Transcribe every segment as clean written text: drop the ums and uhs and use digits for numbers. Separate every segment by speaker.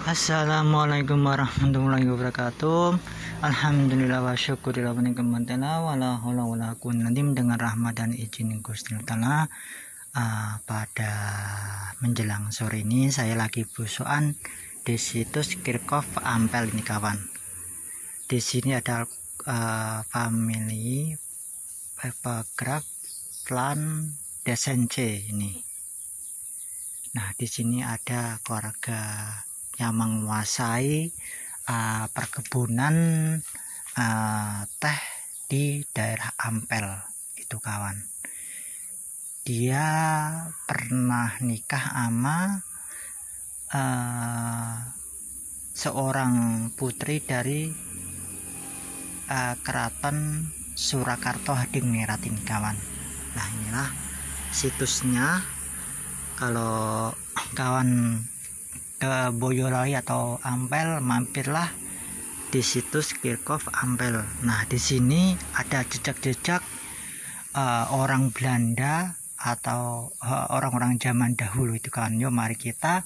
Speaker 1: Assalamualaikum warahmatullahi wabarakatuh. Alhamdulillah wa syukurillah wa ni'matullah wa la haula wa la quwwata dengan rahmat dan izin Gusti Allah. Pada menjelang sore ini saya lagi busukan di situs Kirchhoff Ampel ini kawan. Di sini ada family paragraf plan desence ini. Nah, di sini ada keluarga yang menguasai perkebunan teh di daerah Ampel itu kawan. Dia pernah nikah sama seorang putri dari Keraton Surakarta Hadingrat ini kawan. Nah, inilah situsnya. Kalau kawan ke Boyolali atau Ampel, mampirlah di situs Kirchhoff Ampel. Nah, di sini ada jejak-jejak orang Belanda atau orang-orang zaman dahulu itu kan. Yuk mari kita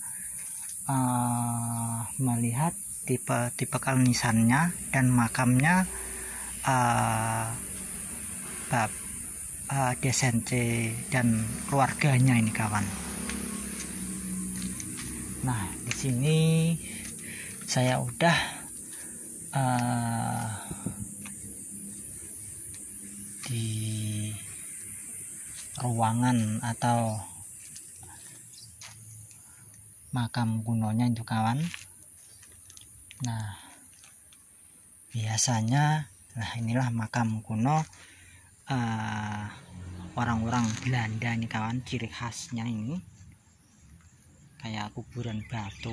Speaker 1: melihat tipe nisannya dan makamnya desence dan keluarganya ini kawan. Nah, di sini saya udah di ruangan atau makam kunonya itu kawan. Nah, biasanya, inilah makam kuno orang-orang Belanda ini kawan. Ciri khasnya ini kayak kuburan batu.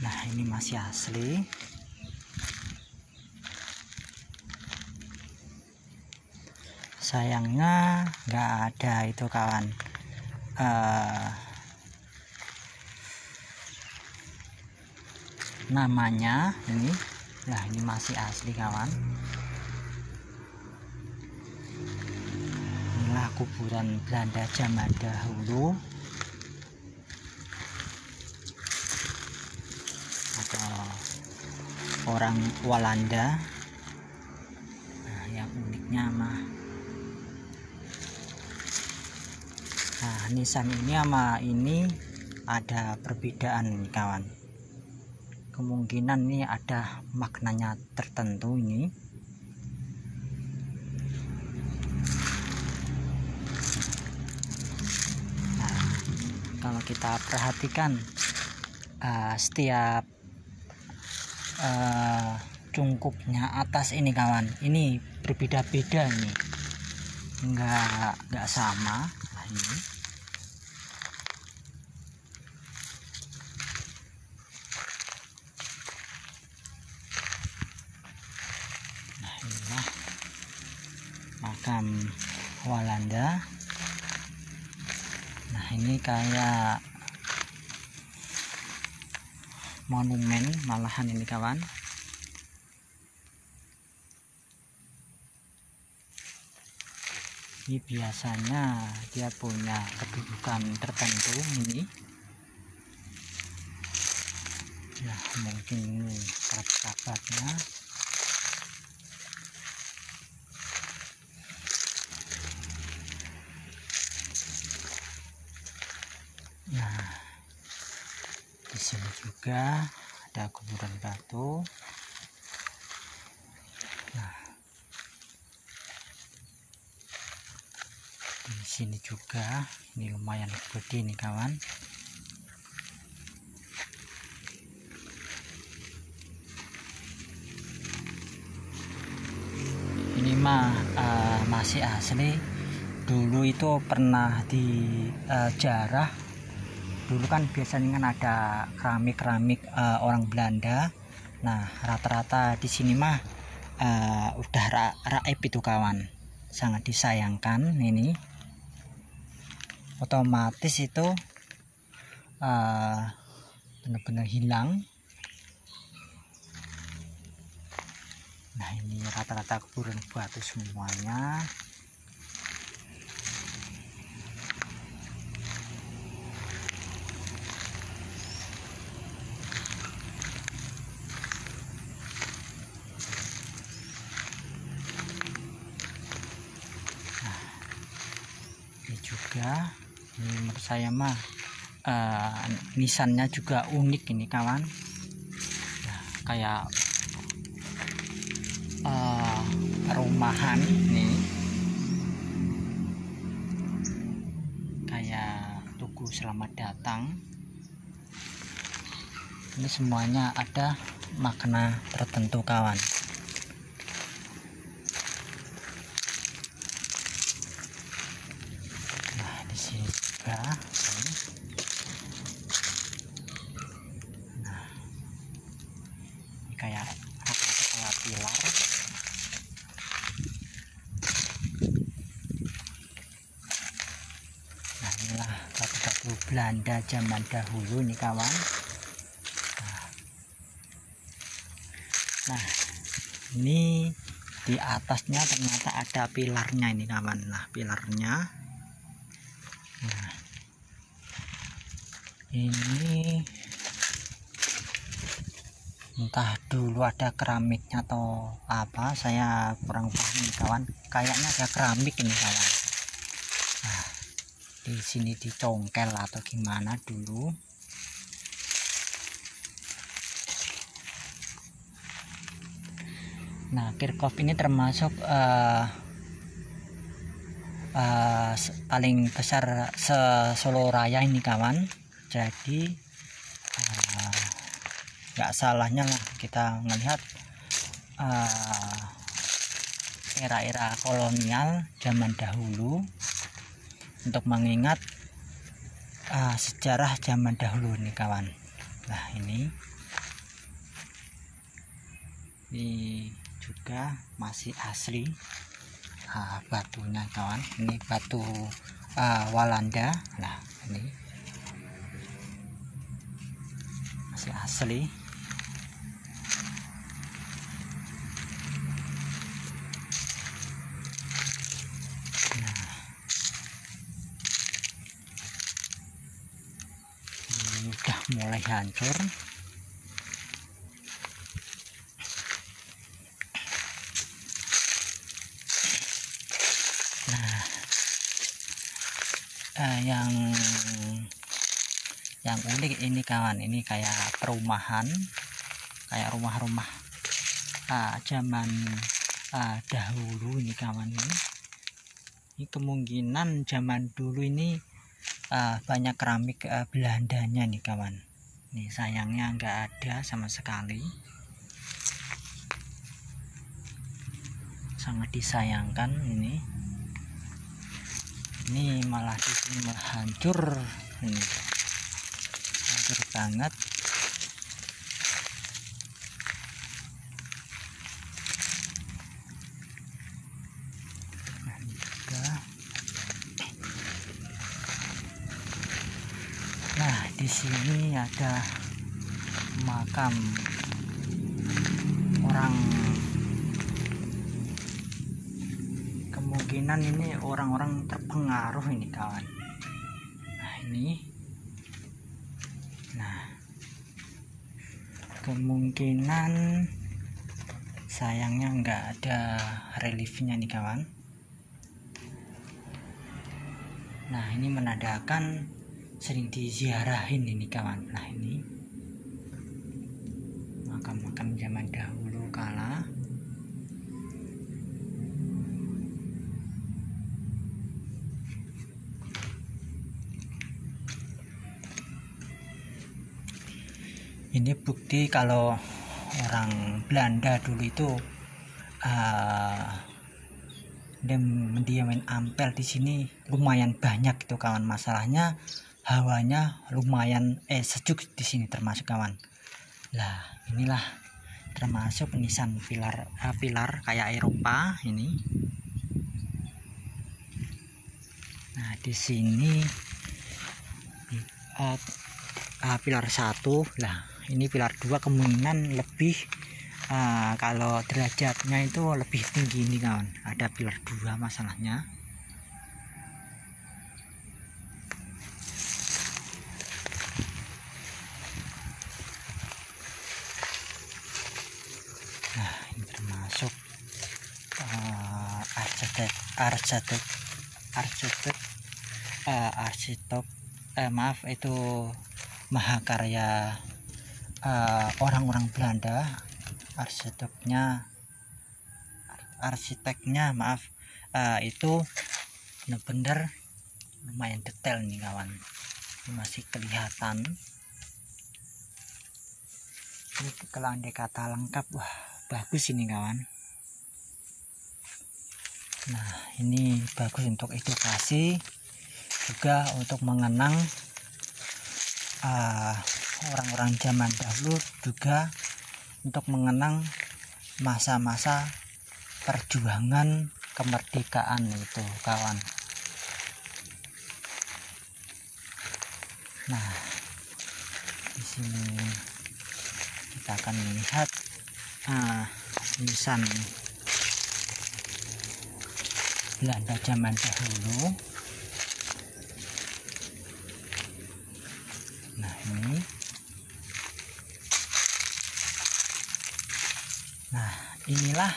Speaker 1: Nah, ini masih asli. Sayangnya nggak ada itu kawan, namanya ini. Nah, ini masih asli kawan. Inilah kuburan Belanda zaman dahulu atau orang Walanda. Nah, yang uniknya nisan ini sama ini ada perbedaan nih kawan. Kemungkinan ini ada maknanya tertentu ini. Nah, kalau kita perhatikan setiap cungkupnya atas ini kawan, ini berbeda-beda nih, nggak sama. Nah, ini inilah makam Walanda. Nah, ini kayak monumen malahan ini kawan. Ini biasanya dia punya kedudukan tertentu ini. Nah, mungkin ini kerabat-kerabatnya. Nah, di sini juga ada kuburan batu. Nah, di sini juga ini lumayan gede nih kawan. Ini masih asli. Dulu itu pernah dijarah. Dulu kan biasanya kan ada keramik orang Belanda. Nah, rata-rata di sini udah raib itu kawan. Sangat disayangkan ini. Otomatis itu benar-benar hilang. Nah, ini rata-rata kuburan batu semuanya. Nah, ini juga, ini menurut saya mah nisannya juga unik ini kawan. Nah, kayak rumahan nih, kayak tugu selamat datang. Ini semuanya ada makna tertentu kawan. Nah, di sini juga ini. Nah, ini kayak pilar. Nah, inilah batu-batu Belanda zaman dahulu nih kawan. Nah, ini di atasnya ternyata ada pilarnya ini kawan. Nah, pilarnya, nah, ini entah dulu ada keramiknya atau apa, saya kurang paham nih kawan. Kayaknya ada keramik ini kawan. Nah, di sini dicongkel atau gimana dulu. Nah, Kirchhoff ini termasuk paling besar se-Solo Raya ini kawan. Jadi nggak salahnya lah kita melihat era-era kolonial zaman dahulu untuk mengingat sejarah zaman dahulu nih kawan. Nah, ini juga masih asli batunya kawan. Ini batu Walanda. Nah, ini masih asli. Nah, ini udah mulai hancur. Yang unik ini kawan, ini kayak perumahan, kayak rumah-rumah zaman dahulu ini kawan. Ini kemungkinan zaman dulu ini banyak keramik Belandanya nih kawan. Nih sayangnya nggak ada sama sekali, sangat disayangkan ini. Ini malah di sini malah hancur, ini hancur banget. Nah, ini juga. Nah, di sini ada makam orang, kemungkinan ini orang-orang terpengaruh ini kawan. Nah, ini, nah, kemungkinan sayangnya nggak ada reliefnya nih kawan. Nah, ini menandakan sering diziarahin ini kawan. Nah, ini makam-makam zaman dahulu kala. Ini bukti kalau orang Belanda dulu itu mendiamin ampel di sini lumayan banyak gitu kawan. Masalahnya hawanya lumayan sejuk di sini termasuk kawan. Lah, inilah termasuk nisan pilar kayak Eropa ini. Nah, di sini pilar 1. Nah ini pilar 2 kemungkinan lebih kalau derajatnya itu lebih tinggi ini kawan, ada pilar 2 masalahnya. Nah ini termasuk arsitek maaf itu mahakarya orang-orang Belanda. Arsiteknya maaf itu benar-benar lumayan detail nih kawan, ini masih kelihatan. Ini kalau andai kata lengkap, wah bagus ini kawan. Nah ini bagus untuk edukasi, juga untuk mengenang orang-orang zaman dahulu, juga untuk mengenang masa-masa perjuangan kemerdekaan itu kawan. Nah di sini kita akan melihat nisan Belanda zaman dahulu. Nah ini, nah inilah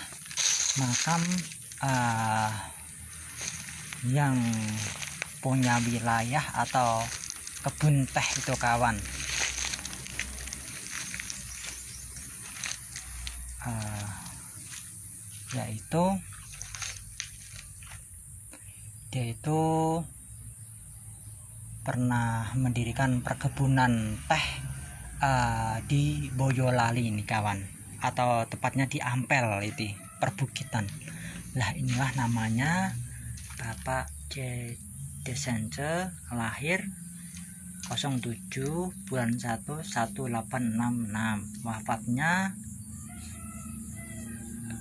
Speaker 1: makam yang punya wilayah atau kebun teh itu kawan. Dia itu pernah mendirikan perkebunan teh di Boyolali ini kawan, atau tepatnya di Ampel itu perbukitan. Lah inilah namanya Bapak C. Desence, lahir 07 bulan 1 1866, wafatnya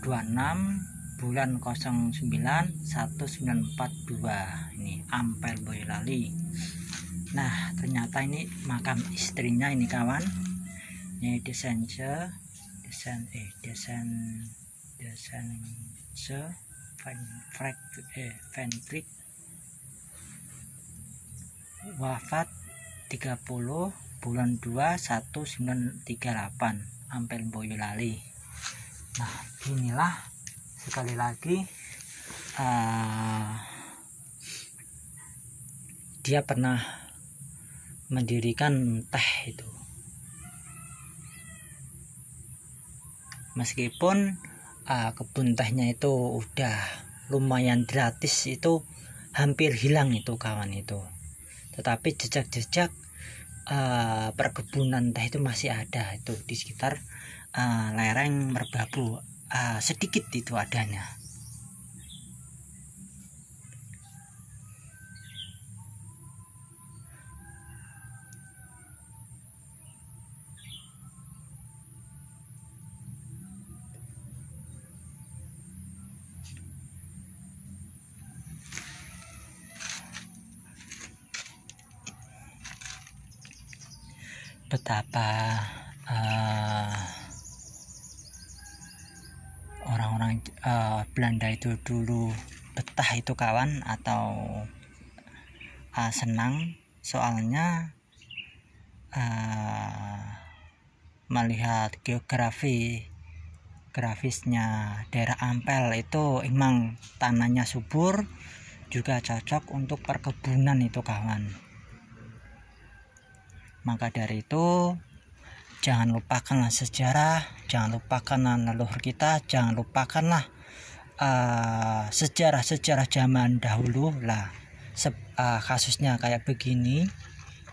Speaker 1: 26 bulan 09 1942, ini Ampel Boyolali. Nah ternyata ini makam istrinya ini kawan, ini Desence Van Frick, wafat 30 bulan 2 1938, Ampel Boyolali. Nah inilah sekali lagi dia pernah mendirikan teh itu, meskipun kebun tehnya itu udah lumayan gratis, itu hampir hilang itu kawan itu, tetapi jejak-jejak perkebunan teh itu masih ada itu di sekitar lereng Merbabu, sedikit itu adanya. Betapa orang-orang Belanda itu dulu betah itu kawan, atau senang, soalnya melihat grafisnya daerah Ampel itu emang tanahnya subur, juga cocok untuk perkebunan itu kawan. Maka dari itu jangan lupakanlah sejarah, jangan lupakanlah leluhur kita, jangan lupakanlah sejarah zaman dahulu lah. Kasusnya kayak begini,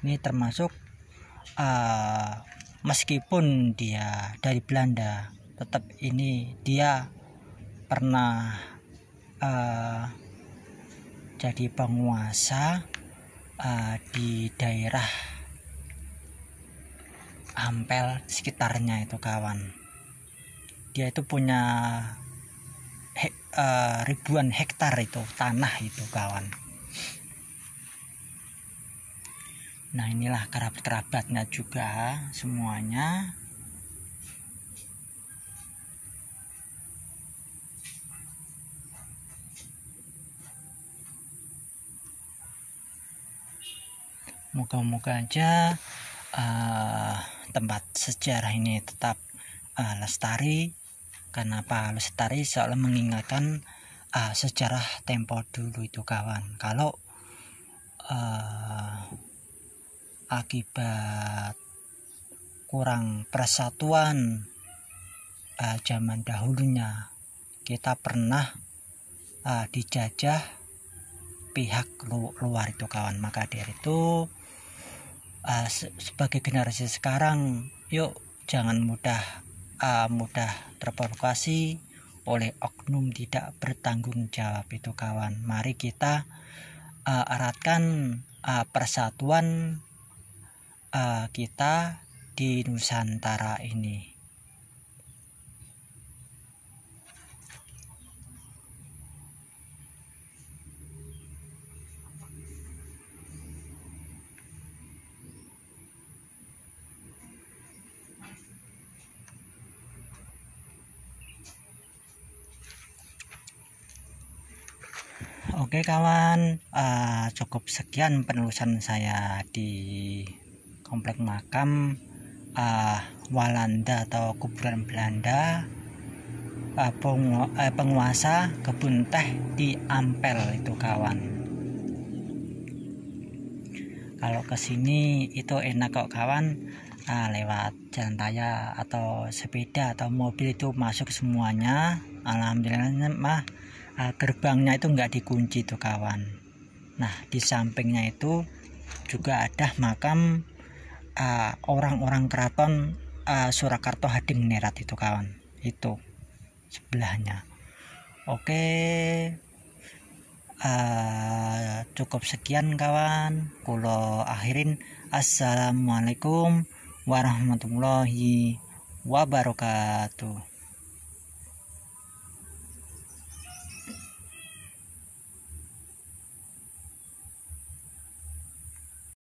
Speaker 1: ini termasuk meskipun dia dari Belanda, tetap ini dia pernah jadi penguasa di daerah Ampel sekitarnya itu kawan. Dia itu punya ribuan hektar itu tanah itu kawan. Nah inilah kerabat-kerabatnya juga semuanya. Moga-moga aja tempat sejarah ini tetap lestari. Kenapa lestari? Soalnya mengingatkan sejarah tempo dulu itu kawan. Kalau akibat kurang persatuan zaman dahulunya, kita pernah dijajah pihak luar itu kawan. Maka dari itu sebagai generasi sekarang, yuk jangan mudah terprovokasi oleh oknum tidak bertanggung jawab itu kawan. Mari kita eratkan persatuan kita di Nusantara ini. Oke kawan, cukup sekian penelusuran saya di komplek makam Walanda atau kuburan Belanda, penguasa kebun teh di Ampel itu kawan. Kalau kesini itu enak kok kawan, lewat jalan raya atau sepeda atau mobil itu masuk semuanya. Alhamdulillah mah gerbangnya itu nggak dikunci tuh kawan. Nah di sampingnya itu juga ada makam orang-orang keraton Surakarta Hadingnerat itu kawan, itu sebelahnya. Oke, cukup sekian kawan, kulo akhirin. Assalamualaikum warahmatullahi wabarakatuh.